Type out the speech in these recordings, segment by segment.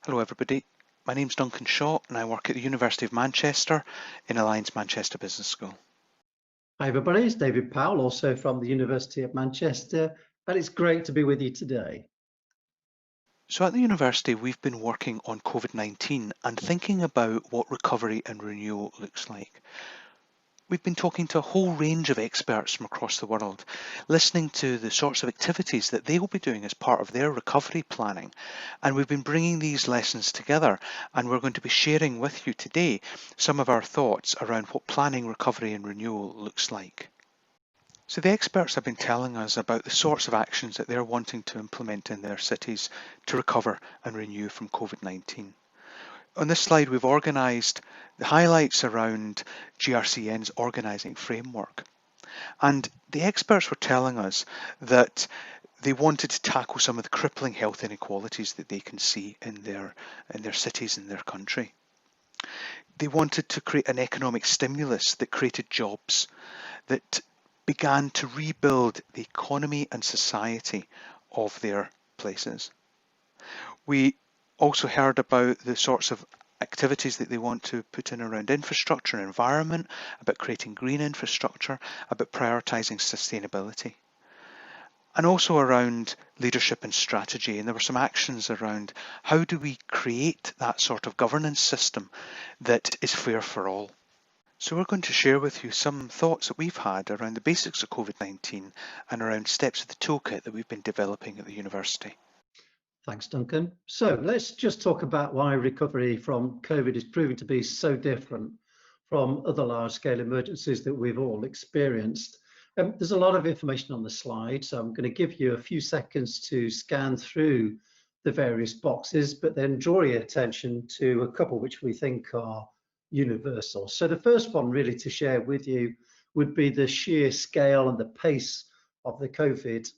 Hello everybody, my name's Duncan Shaw and I work at the University of Manchester in Alliance Manchester Business School. Hi everybody, it's David Powell, also from the University of Manchester, and it's great to be with you today. So at the university we've been working on COVID-19 and thinking about what recovery and renewal looks like. We've been talking to a whole range of experts from across the world, listening to the sorts of activities that they will be doing as part of their recovery planning. And we've been bringing these lessons together, and we're going to be sharing with you today some of our thoughts around what planning recovery and renewal looks like. So the experts have been telling us about the sorts of actions that they're wanting to implement in their cities to recover and renew from COVID-19. On this slide, we've organised the highlights around GRCN's organising framework. And the experts were telling us that they wanted to tackle some of the crippling health inequalities that they can see in their cities, in their country. They wanted to create an economic stimulus that created jobs, that began to rebuild the economy and society of their places. We also heard about the sorts of activities that they want to put in around infrastructure and environment, about creating green infrastructure, about prioritising sustainability, and also around leadership and strategy. And there were some actions around how do we create that sort of governance system that is fair for all. So we're going to share with you some thoughts that we've had around the basics of COVID-19 and around steps of the toolkit that we've been developing at the university. Thanks, Duncan. So let's just talk about why recovery from COVID is proving to be so different from other large-scale emergencies that we've all experienced. There's a lot of information on the slide, so I'm going to give you a few seconds to scan through the various boxes, but then draw your attention to a couple which we think are universal. So the first one really to share with you would be the sheer scale and the pace of the COVID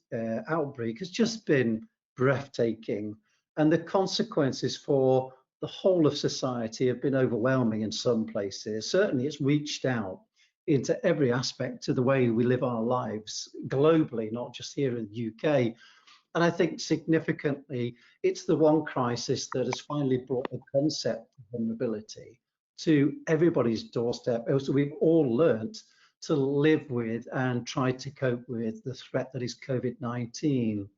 outbreak has just been breathtaking, and the consequences for the whole of society have been overwhelming in some places. Certainly it's reached out into every aspect of the way we live our lives globally, not just here in the UK. And I think significantly, it's the one crisis that has finally brought the concept of vulnerability to everybody's doorstep. So we've all learnt to live with and try to cope with the threat that is COVID-19.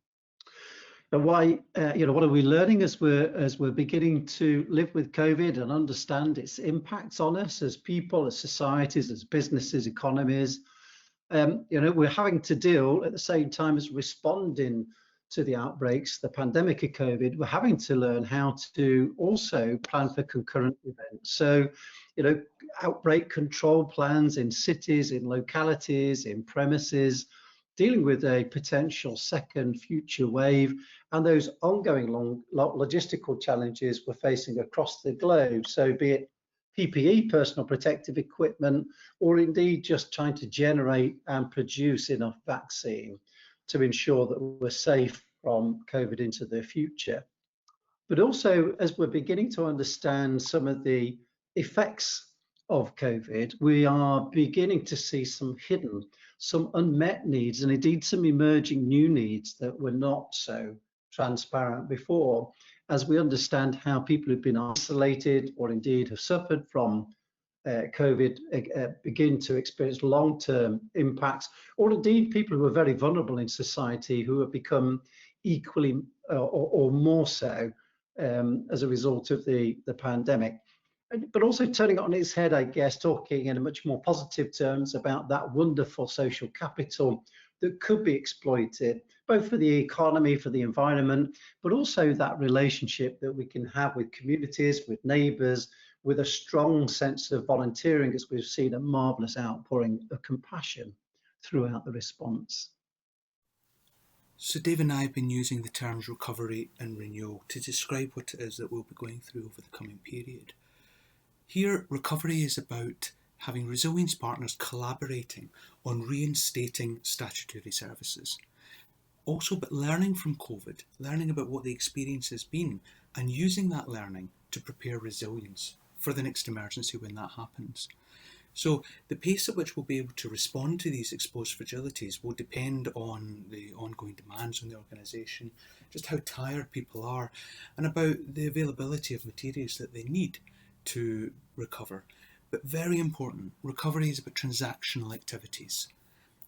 And why, what are we learning as we're beginning to live with COVID and understand its impacts on us as people, as societies, as businesses, economies? We're having to deal at the same time as responding to the outbreaks, the pandemic of COVID. We're having to learn how to also plan for concurrent events. So, outbreak control plans in cities, in localities, in premises, dealing with a potential second future wave, and those ongoing long logistical challenges we're facing across the globe. So be it PPE, personal protective equipment, or indeed just trying to generate and produce enough vaccine to ensure that we're safe from COVID into the future. But also, as we're beginning to understand some of the effects of COVID, we are beginning to see some hidden, some unmet needs, and indeed some emerging new needs that were not so transparent before, as we understand how people who've been isolated or indeed have suffered from COVID begin to experience long-term impacts, or indeed people who are very vulnerable in society who have become equally or more so as a result of the pandemic. But also turning it on its head, I guess, talking in a much more positive terms about that wonderful social capital that could be exploited, both for the economy, for the environment, but also that relationship that we can have with communities, with neighbours, with a strong sense of volunteering, as we've seen a marvellous outpouring of compassion throughout the response. So Dave and I have been using the terms recovery and renewal to describe what it is that we'll be going through over the coming period. Here, recovery is about having resilience partners collaborating on reinstating statutory services. Also about learning from COVID, learning about what the experience has been and using that learning to prepare resilience for the next emergency when that happens. So the pace at which we'll be able to respond to these exposed fragilities will depend on the ongoing demands on the organisation, just how tired people are, and about the availability of materials that they need to recover. But very important, recovery is about transactional activities.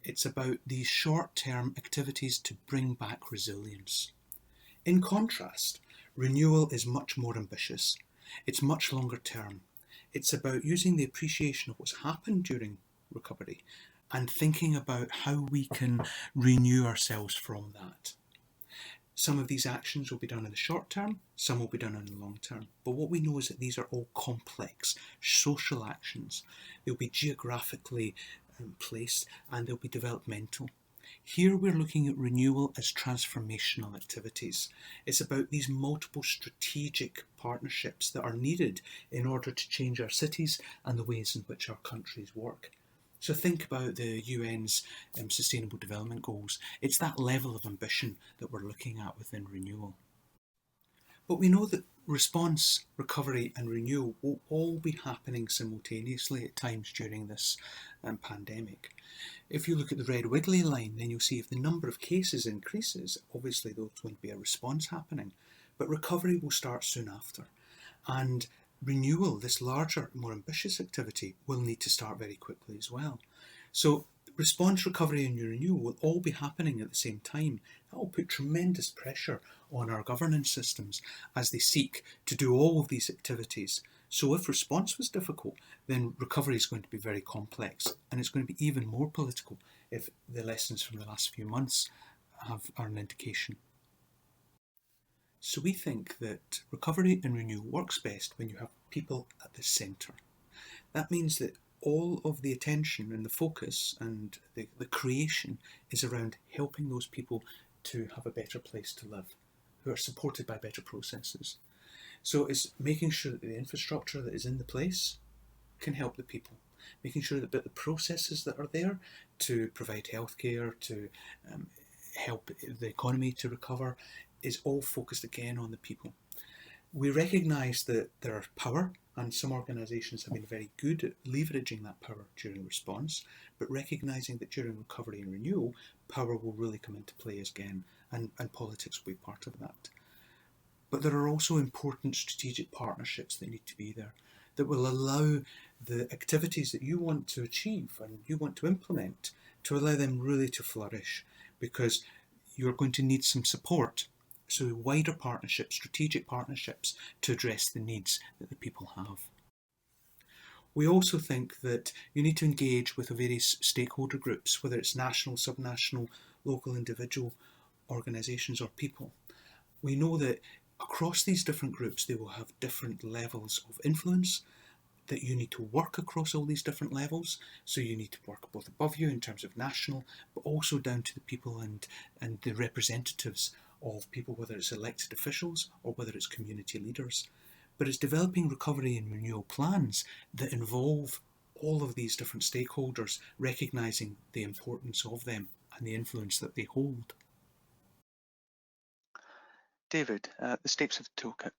It's about these short-term activities to bring back resilience. In contrast, renewal is much more ambitious. It's much longer term. It's about using the appreciation of what's happened during recovery and thinking about how we can renew ourselves from that. Some of these actions will be done in the short term, some will be done in the long term. But what we know is that these are all complex social actions. They'll be geographically placed and they'll be developmental. Here we're looking at renewal as transformational activities. It's about these multiple strategic partnerships that are needed in order to change our cities and the ways in which our countries work. So think about the UN's Sustainable Development Goals. It's that level of ambition that we're looking at within renewal. But we know that response, recovery and renewal will all be happening simultaneously at times during this pandemic. If you look at the red wiggly line, then you'll see if the number of cases increases, obviously there's going to be a response happening, but recovery will start soon after. And renewal, this larger, more ambitious activity, will need to start very quickly as well. So response, recovery and renewal will all be happening at the same time. That will put tremendous pressure on our governance systems as they seek to do all of these activities. So if response was difficult, then recovery is going to be very complex, and it's going to be even more political if the lessons from the last few months are an indication. So we think that recovery and renewal works best when you have people at the centre. That means that all of the attention and the focus and the creation is around helping those people to have a better place to live, who are supported by better processes. So it's making sure that the infrastructure that is in the place can help the people, making sure that the processes that are there to provide healthcare, to help the economy to recover, is all focused again on the people. We recognise that there are power, and some organisations have been very good at leveraging that power during response, but recognising that during recovery and renewal, power will really come into play again, and politics will be part of that. But there are also important strategic partnerships that need to be there that will allow the activities that you want to achieve and you want to implement to allow them really to flourish, because you're going to need some support. So wider partnerships, strategic partnerships to address the needs that the people have. We also think that you need to engage with the various stakeholder groups, whether it's national, subnational, local, individual organisations or people. We know that across these different groups, they will have different levels of influence, that you need to work across all these different levels. So you need to work both above you in terms of national, but also down to the people and the representatives of people, whether it's elected officials or whether it's community leaders. But it's developing recovery and renewal plans that involve all of these different stakeholders, recognising the importance of them and the influence that they hold. David, the steps of the toolkit.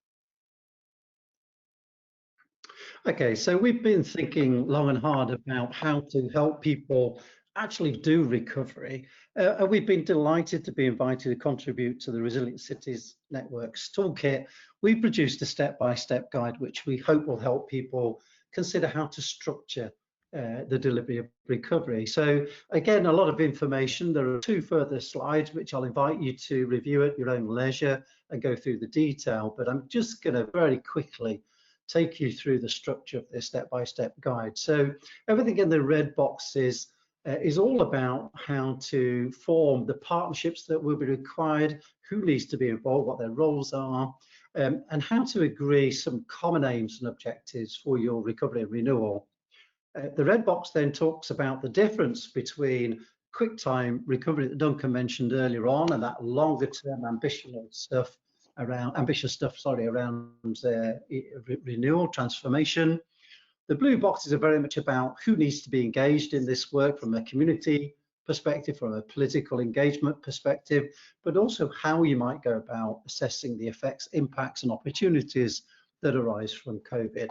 Okay, so we've been thinking long and hard about how to help people actually do recovery. And we've been delighted to be invited to contribute to the Resilient Cities Network's toolkit. We've produced a step-by-step guide, which we hope will help people consider how to structure the delivery of recovery. So again, a lot of information. There are 2 further slides, which I'll invite you to review at your own leisure and go through the detail. But I'm just going to very quickly take you through the structure of this step-by-step guide. So everything in the red boxes is all about how to form the partnerships that will be required, who needs to be involved, what their roles are, and how to agree some common aims and objectives for your recovery and renewal. The red box then talks about the difference between quick time recovery that Duncan mentioned earlier on and that longer term ambitious stuff around renewal, transformation. The blue boxes are very much about who needs to be engaged in this work from a community perspective, from a political engagement perspective, but also how you might go about assessing the effects, impacts and opportunities that arise from COVID.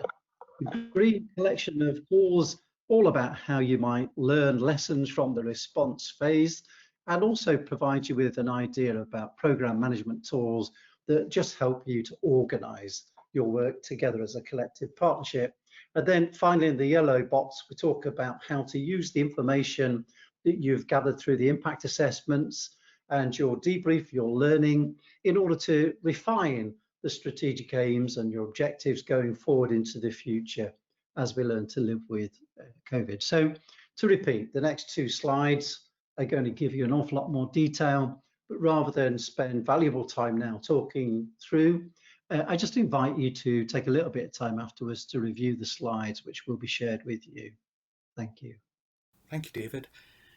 The green collection of goals all about how you might learn lessons from the response phase, and also provide you with an idea about program management tools that just help you to organize your work together as a collective partnership. And then finally, in the yellow box, we talk about how to use the information that you've gathered through the impact assessments and your debrief, your learning, in order to refine the strategic aims and your objectives going forward into the future as we learn to live with COVID. So to repeat, the next two slides are going to give you an awful lot more detail, but rather than spend valuable time now talking through, I just invite you to take a little bit of time afterwards to review the slides, which will be shared with you. Thank you. Thank you, David.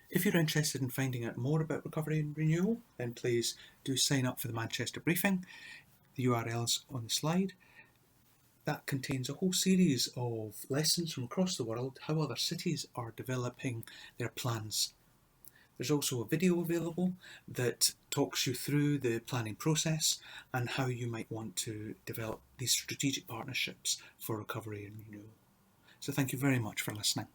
If you're interested in finding out more about Recovery and Renewal, then please do sign up for the Manchester briefing. The URL's on the slide. That contains a whole series of lessons from across the world, how other cities are developing their plans. There's also a video available that talks you through the planning process and how you might want to develop these strategic partnerships for recovery and renewal. So thank you very much for listening.